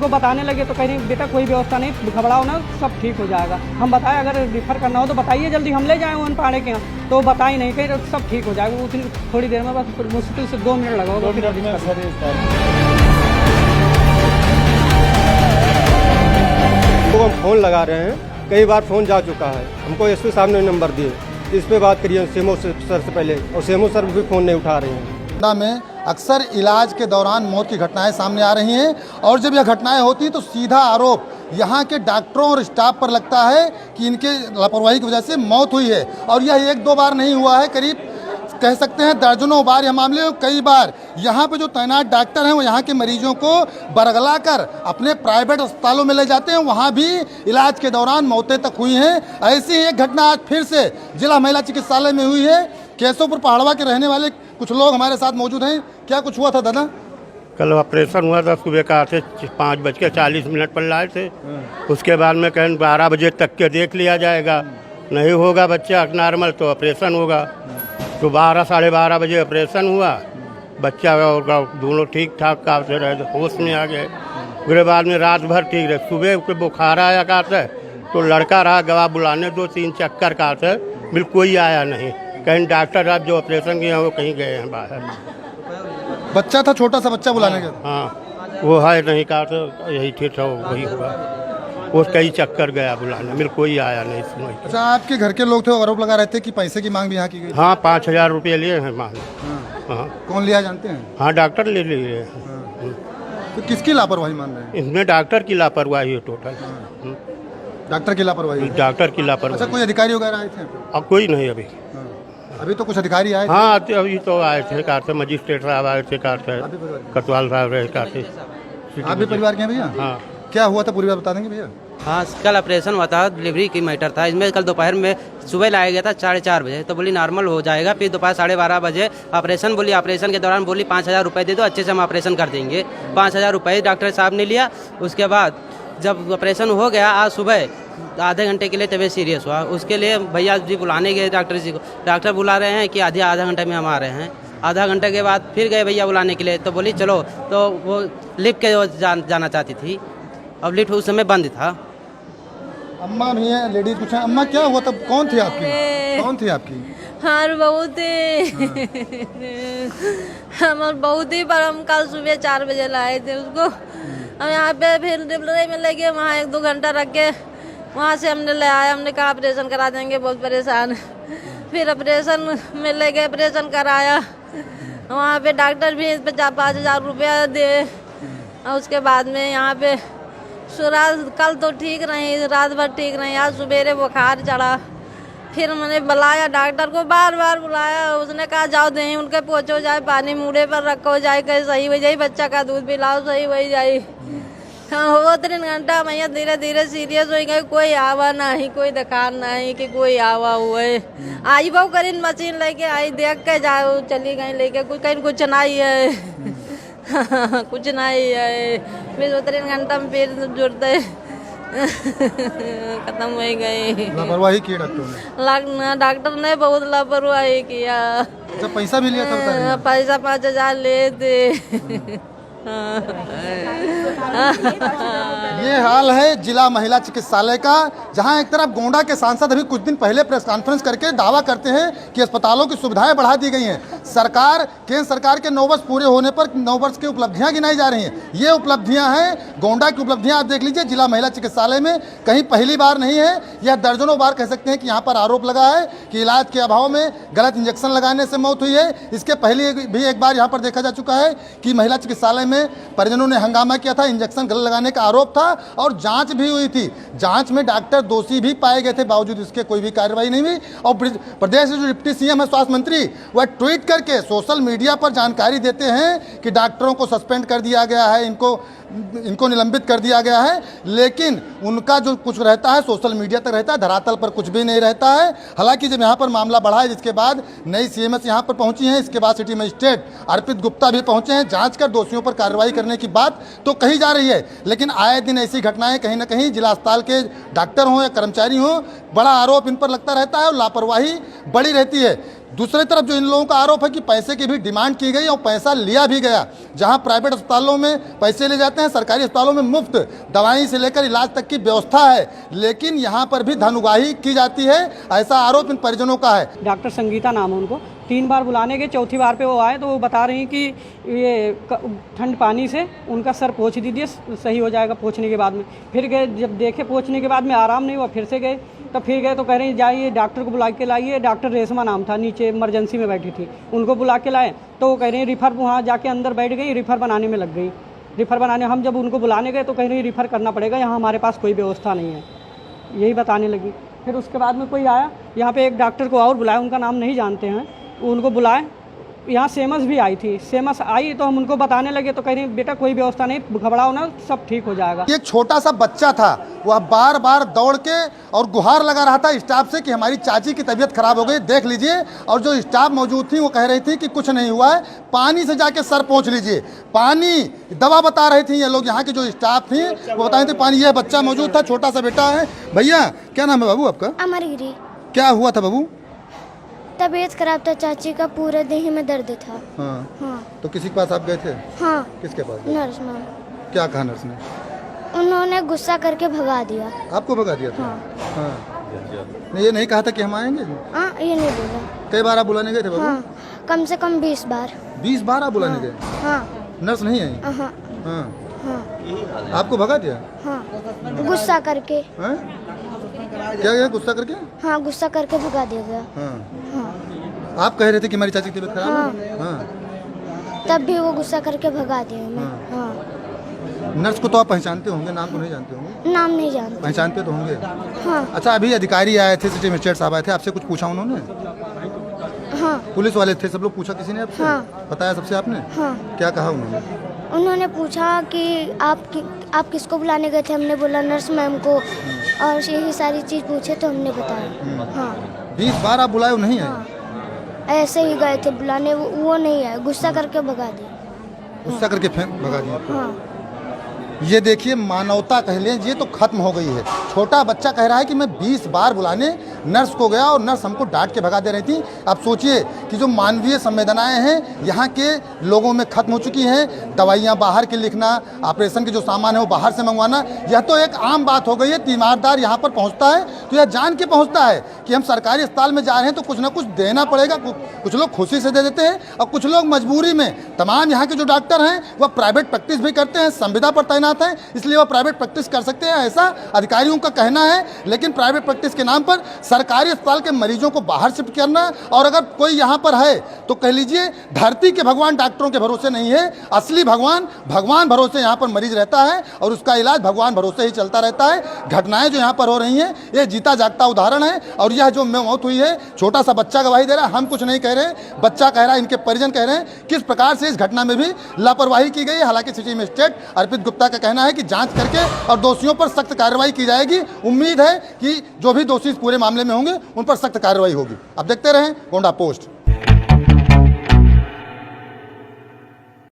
उनको बताने लगे तो कह रही बेटा कोई व्यवस्था नहीं, घबराओ ना, सब ठीक हो जाएगा। हम बताए अगर रिफ़र करना हो तो बताइए जल्दी, हम ले जाएँ वन पाड़े के यहाँ, तो बताई नहीं, कहीं सब ठीक हो जाएगा। उतनी थोड़ी देर में बस मुश्किल से 2 मिनट लगा तो हम फ़ोन लगा रहे हैं, कई बार फ़ोन जा चुका है, हमको एसपी साहब ने नंबर दिए, इस पे बात करिए सीएमओ सर से पहले, और सीएमओ सर भी फ़ोन नहीं उठा रहे हैं। में अक्सर इलाज के दौरान मौत की घटनाएं सामने आ रही हैं और जब यह घटनाएं होती हैं तो सीधा आरोप यहाँ के डॉक्टरों और स्टाफ पर लगता है कि इनके लापरवाही की वजह से मौत हुई है। और यह 1-2 बार नहीं हुआ है, करीब कह सकते हैं दर्जनों बार यह मामले, कई बार यहाँ पे जो तैनात डॉक्टर हैं वो यहाँ के मरीजों को बरगला कर अपने प्राइवेट अस्पतालों में ले जाते हैं, वहाँ भी इलाज के दौरान मौतें तक हुई हैं। ऐसी ही एक घटना आज फिर से जिला महिला चिकित्सालय में हुई है। केशवपुर पहाड़वा के रहने वाले कुछ लोग हमारे साथ मौजूद हैं। क्या कुछ हुआ था दादा? कल ऑपरेशन हुआ था, सुबह का आते 5:40 पर लाए थे। उसके बाद में कहें 12 बजे तक के देख लिया जाएगा, नहीं होगा बच्चा नॉर्मल तो ऑपरेशन होगा। तो 12-12:30 बजे ऑपरेशन हुआ, बच्चा और दोनों ठीक ठाक काफते रहे, होश में आ गए। उसके बाद में रात भर ठीक रहे, सुबह के बुखार आया काते तो लड़का रहा गवाह बुलाने, 2-3 चक्कर काते, बिल्कुल कोई आया नहीं। कहीं डॉक्टर साहब जो ऑपरेशन किए हैं वो कहीं गए हैं बाहर। बच्चा था, छोटा सा बच्चा बुलाने का? हाँ, वो है नहीं कहा तो यही ठीक था, वही हुआ। वो कई चक्कर गया बुलाने, मेरे कोई आया नहीं सुना। अच्छा, आपके घर के लोग थे, आरोप लगा रहे थे कि पैसे की मांग भी यहाँ की गई? हाँ, 5,000 रुपये लिए हैं मांग। हाँ। कौन लिया जानते हैं? हाँ, डॉक्टर ले लिए। तो किसकी लापरवाही मान रहे हैं? इसमें डॉक्टर की लापरवाही है टोटल। डॉक्टर की लापरवाही? डॉक्टर की लापरवाही। अच्छा, कोई अधिकारी वगैरह आए थे? अब कोई नहीं अभी। अभी तो कुछ अधिकारी आए थे? हाँ, अभी तो आए थे, कार से मजिस्ट्रेट साहब आए थे, कार से कटवाल साहब रहे, कार से। आप भी परिवार के हैं भैया? हाँ। क्या हुआ था पूरी बात बता देंगे भैया? हाँ, कल ऑपरेशन हुआ था, डिलीवरी की मैटर था। इसमें कल दोपहर में सुबह लाया गया था 4:30 बजे, तो बोली नॉर्मल हो जाएगा। फिर दोपहर 12:30 बजे ऑपरेशन बोली, ऑपरेशन के दौरान बोली 5,000 रुपये दे दो, अच्छे से हम ऑपरेशन कर देंगे। 5,000 रुपये डॉक्टर साहब ने लिया। उसके बाद जब ऑपरेशन हो गया, आज सुबह आधे घंटे के लिए तबीयत सीरियस हुआ, उसके लिए भैया जी बुलाने गए डॉक्टर जी को। डॉक्टर बुला रहे हैं कि आधा घंटे में हम आ रहे हैं। आधा घंटे के बाद फिर गए भैया बुलाने के लिए, तो बोली चलो, तो वो लिफ्ट के जाना चाहती थी। अब लिफ्ट उस समय बंद था। अम्मा भी हैं, लेडीज कुछ हैं। अम्मा क्या हुआ तब? कौन थी आपकी? कौन थी आपकी? हमार बहू थी। हमार बहू थी, पर हम कल सुबह 4 बजे लाए थे उसको। हम यहाँ पे फिर डिलीवरी में ले गए, वहाँ 1-2 घंटा रख के वहाँ से हमने ले आया। हमने कहा ऑपरेशन करा देंगे, बहुत परेशान। फिर ऑपरेशन में ले गए, ऑपरेशन कराया। वहाँ पे डॉक्टर भी इस पे 5,000 रुपया दे। और उसके बाद में यहाँ पे कल तो ठीक रही, रात भर ठीक रही, आज सवेरे बुखार चढ़ा। फिर मैंने बुलाया डॉक्टर को, बार बुलाया। उसने कहा जाओ दही उनके पहुँचो जाए, पानी मुँह पर रखो जाए, कहीं सही हो जाए, बच्चा का दूध पिलाओ, सही हो जाए। हाँ, हो 3 घंटा मैया धीरे धीरे सीरियस हो गई। कोई आवा नहीं, कोई दुकान नहीं कि कोई आवा हुए। आई बहु करीन मशीन लेके आई, देख के जाओ, चली गई लेके, कुछ नहीं है। कुछ नहीं है। फिर 3 घंटा में फिर जुड़ते खत्म हो गई। लापरवाही की डॉक्टर ने? डॉक्टर ने बहुत लापरवाही किया। जब पैसा भी लिया था? पैसा 5,000 ले थे। ये हाल है जिला महिला चिकित्सालय का, जहां एक तरफ गोंडा के सांसद अभी कुछ दिन पहले प्रेस कॉन्फ्रेंस करके दावा करते हैं कि अस्पतालों की सुविधाएं बढ़ा दी गई हैं। केंद्र सरकार के 9 वर्ष पूरे होने पर 9 वर्ष की उपलब्धियां गिनाई जा रही हैं। ये उपलब्धियां हैं, गोंडा की उपलब्धियां आप देख लीजिए। जिला महिला चिकित्सालय में कहीं पहली बार नहीं है, यह दर्जनों बार कह सकते हैं कि यहाँ पर आरोप लगा है कि इलाज के अभाव में गलत इंजेक्शन लगाने से मौत हुई है। इसके पहले भी एक बार यहाँ पर देखा जा चुका है कि महिला चिकित्सालय में परिजनों ने हंगामा किया था, इंजेक्शन गलत लगाने का आरोप था और जांच भी हुई थी। जांच में डॉक्टर दोषी भी पाए गए थे, बावजूद इसके कोई भी कार्रवाई नहीं हुई। और प्रदेश के जो डिप्टी सीएम है, स्वास्थ्य मंत्री, वह ट्वीट करके सोशल मीडिया पर जानकारी देते हैं कि डॉक्टरों को सस्पेंड कर दिया गया है, इनको निलंबित कर दिया गया है। लेकिन उनका जो कुछ रहता है सोशल मीडिया तक रहता है, धरातल पर कुछ भी नहीं रहता है। हालांकि जब यहाँ पर मामला बढ़ा है, जिसके बाद नई सीएमएस यहाँ पर पहुँची हैं, इसके बाद सिटी मजिस्ट्रेट अर्पित गुप्ता भी पहुँचे हैं, जांच कर दोषियों पर कार्रवाई करने की बात तो कही जा रही है। लेकिन आए दिन ऐसी घटनाएं कहीं ना कहीं जिला अस्पताल के डॉक्टर हों या कर्मचारी हों, बड़ा आरोप इन पर लगता रहता है और लापरवाही बड़ी रहती है। दूसरी तरफ जो इन लोगों का आरोप है कि पैसे की भी डिमांड की गई और पैसा लिया भी गया। जहां प्राइवेट अस्पतालों में पैसे ले जाते हैं, सरकारी अस्पतालों में मुफ्त दवाई से लेकर इलाज तक की व्यवस्था है, लेकिन यहां पर भी धन उगाही की जाती है, ऐसा आरोप इन परिजनों का है। डॉक्टर संगीता नाम है उनको, 3 बार बुलाने के, चौथी बार पे वो आए तो वो बता रही हैं कि ये ठंड पानी से उनका सर पोंछ दीजिए, सही हो जाएगा। पोंछने के बाद में फिर गए, जब देखे पोंछने के बाद में आराम नहीं हुआ, फिर से गए, तब फिर गए तो कह रहे हैं जाइए डॉक्टर को बुला के लाइए। डॉक्टर रेशमा नाम था, नीचे इमरजेंसी में बैठी थी, उनको बुला के लाए तो वो कह रहे हैं रिफ़र, वहाँ जाके अंदर बैठ गई, रिफ़र बनाने में लग गई। रिफ़र बनाने, हम जब उनको बुलाने गए तो कह रहे हैं रिफ़र करना पड़ेगा, यहाँ हमारे पास कोई व्यवस्था नहीं है, यही बताने लगी। फिर उसके बाद में कोई आया, यहाँ पे एक डॉक्टर को और बुलाया, उनका नाम नहीं जानते हैं, उनको बुलाए। यहाँ सेमस भी आई थी, सेमस आई तो हम उनको बताने लगे तो कह रही बेटा कोई व्यवस्था नहीं, घबराओ ना, सब ठीक हो जाएगा। एक छोटा सा बच्चा था, वह बार बार दौड़ के और गुहार लगा रहा था स्टाफ से कि हमारी चाची की तबीयत खराब हो गई, देख लीजिए। और जो स्टाफ मौजूद थी वो कह रही थी कि कुछ नहीं हुआ है, पानी से जाके सर पोंछ लीजिए। पानी दवा बता रही थी ये लोग, यहाँ की जो स्टाफ थी वो बता रहे थे पानी। यह बच्चा मौजूद था, छोटा सा बेटा है। भैया क्या नाम है बाबू आपका? अमरगिरी। क्या हुआ था बाबू? तबीयत खराब था, चाची का पूरे देह में दर्द था। हाँ। तो किसी के पास आप गए थे? हाँ। किसके पास? Nurse ma'am. क्या कहा नर्स ने? उन्होंने गुस्सा करके भगा दिया। आपको भगा दिया था? हाँ। नहीं, ये नहीं कहा था कि हम आएंगे? हाँ, ये नहीं बोला। कई बार आप बुलाने गए थे बाबू? हाँ, कम से कम 20 बार। 20 बार आप बुलाने गए? हाँ। नर्स नहीं आई? हाँ। हाँ। आपको भगा दिया? हाँ, गुस्सा करके। हाँ? क्या गुस्सा करके? हाँ, गुस्सा करके भगा दिया गया। हाँ। आप कह रहे थे कि हमारी चाची की तबीयत खराब है? हाँ। तब भी वो गुस्सा करके भगा दिया मैं। हाँ। नर्स को तो आप पहचानते होंगे, नाम तो नहीं जानते होंगे? नाम नहीं जानते। पहचानते तो होंगे? हाँ। अच्छा, अभी अधिकारी आए थे, सिटी मजिस्ट्रेट साहब आए थे, आपसे कुछ पूछा उन्होंने? हाँ। पुलिस वाले थे, सब लोग पूछा किसी ने आपसे? हाँ। बताया सबसे आपने? हाँ। क्या कहा उन्होंने? उन्होंने पूछा कि आप किसको बुलाने गए थे, हमने बोला नर्स मैम को, और यही सारी चीज़ पूछे तो हमने बताया। हाँ। 20 बार आप बुलाए, नहीं आए? हाँ। ऐसे ही गए थे बुलाने, वो नहीं आए, गुस्सा करके भगा दिया। गुस्सा करके भगा दिया? हाँ। ये देखिए, मानवता कह लें, ये तो खत्म हो गई है। छोटा बच्चा कह रहा है कि मैं 20 बार बुलाने नर्स को गया और नर्स हमको डांट के भगा दे रही थी। आप सोचिए कि जो मानवीय संवेदनाएं हैं यहाँ के लोगों में खत्म हो चुकी हैं। दवाइयाँ बाहर के लिखना, ऑपरेशन के जो सामान है वो बाहर से मंगवाना, यह तो एक आम बात हो गई है। तीमारदार यहाँ पर पहुँचता है तो यह जान के पहुँचता है कि हम सरकारी अस्पताल में जा रहे हैं तो कुछ ना कुछ देना पड़ेगा। कुछ लोग खुशी से दे देते हैं और कुछ लोग मजबूरी में। तमाम यहाँ के जो डॉक्टर हैं वह प्राइवेट प्रैक्टिस भी करते हैं, संविदा पर तैनात हैं, इसलिए वह प्राइवेट प्रैक्टिस कर सकते हैं, ऐसा अधिकारियों का कहना है। लेकिन प्राइवेट प्रैक्टिस के नाम पर सरकारी अस्पताल के मरीजों को बाहर शिफ्ट करना, और अगर कोई यहाँ पर है तो कह लीजिए धरती के भगवान डॉक्टरों के भरोसे नहीं है, असली भगवान भरोसे यहाँ पर मरीज रहता है और उसका इलाज भगवान भरोसे ही चलता रहता है। घटनाएं जो यहाँ पर हो रही हैं ये जीता जागता उदाहरण है। और यह जो मौत हुई है, छोटा सा बच्चा गवाही दे रहा है, हम कुछ नहीं कह रहे, बच्चा कह रहा है, इनके परिजन कह रहे हैं किस प्रकार से इस घटना में भी लापरवाही की गई है। हालांकि सिटी मजिस्ट्रेट अर्पित गुप्ता का कहना है कि जांच करके और दोषियों पर सख्त कार्रवाई की जाएगी। उम्मीद है कि जो भी दोषी इस पूरे मामले में होंगे उन पर सख्त कार्रवाई होगी। अब देखते रहें गोंडा पोस्ट।